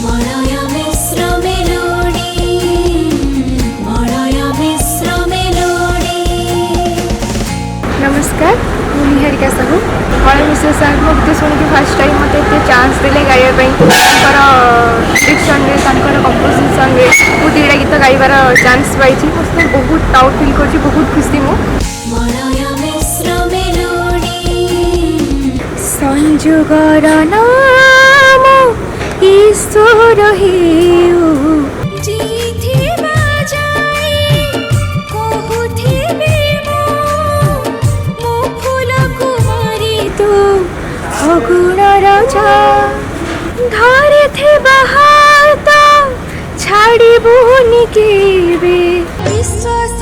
মলয়া মিশ্র melody মলয়া মিশ্র melody. नमस्कार मु Niharika Sahu Malay मिश्र sir मो गीत शुणिक फास्ट टाइम मत चान्स देले गाइबा डिक्शन कंपोजिशन मु दुईटा गीत गाइबार चान्स पाई बहुत प्राउड फिल कर बहुत खुशी मु মলয়া মিশ্র মেলোডি। संजोगर नाम ईश्वर हेउ जिथिबा जाई कहुथिबे मो फूल कुमारी तू अगुण राजा धरे थे बाहर तो छाड़ी बुनी केबे विश्वास